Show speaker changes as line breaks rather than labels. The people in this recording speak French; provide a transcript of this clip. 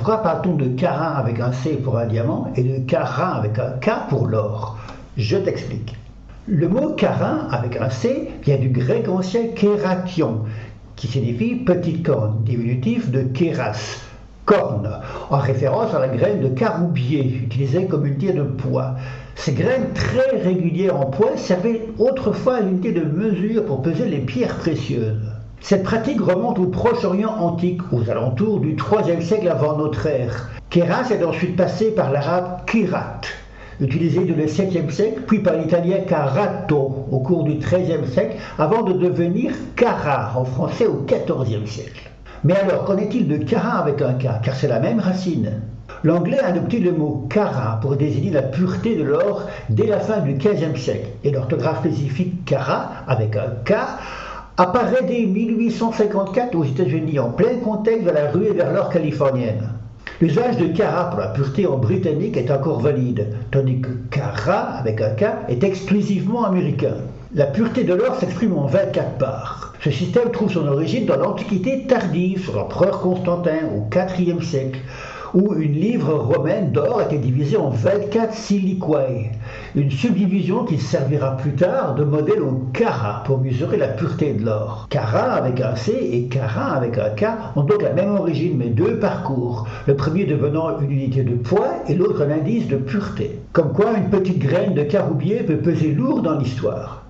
Pourquoi parle-t-on de carat avec un C pour un diamant et de carat avec un K pour l'or? Je t'explique. Le mot carat avec un C vient du grec ancien kération, qui signifie petite corne, diminutif de kéras, corne, en référence à la graine de caroubier, utilisée comme unité de poids. Ces graines très régulières en poids servaient autrefois à l'unité de mesure pour peser les pierres précieuses. Cette pratique remonte au Proche-Orient antique, aux alentours du IIIe siècle avant notre ère. Kéras est ensuite passé par l'arabe kirat, utilisé dès le 7e siècle, puis par l'italien carato au cours du XIIIe siècle, avant de devenir cara en français au XIVe siècle. Mais alors, qu'en est-il de carat avec un K, car c'est la même racine? L'anglais a adopté le mot carat pour désigner la pureté de l'or dès la fin du XVe siècle, et l'orthographe spécifique carat avec un K apparaît dès 1854 aux États-Unis en plein contexte de la ruée vers l'or californienne. L'usage de carat pour la pureté en britannique est encore valide, tandis que carat avec un K est exclusivement américain. La pureté de l'or s'exprime en 24 parts. Ce système trouve son origine dans l'Antiquité tardive, sur l'empereur Constantin au IVe siècle, où une livre romaine d'or était divisée en 24 siliquae, une subdivision qui servira plus tard de modèle au carat pour mesurer la pureté de l'or. Carat avec un C et carat avec un K ont donc la même origine mais deux parcours, le premier devenant une unité de poids et l'autre un indice de pureté. Comme quoi une petite graine de caroubier peut peser lourd dans l'histoire.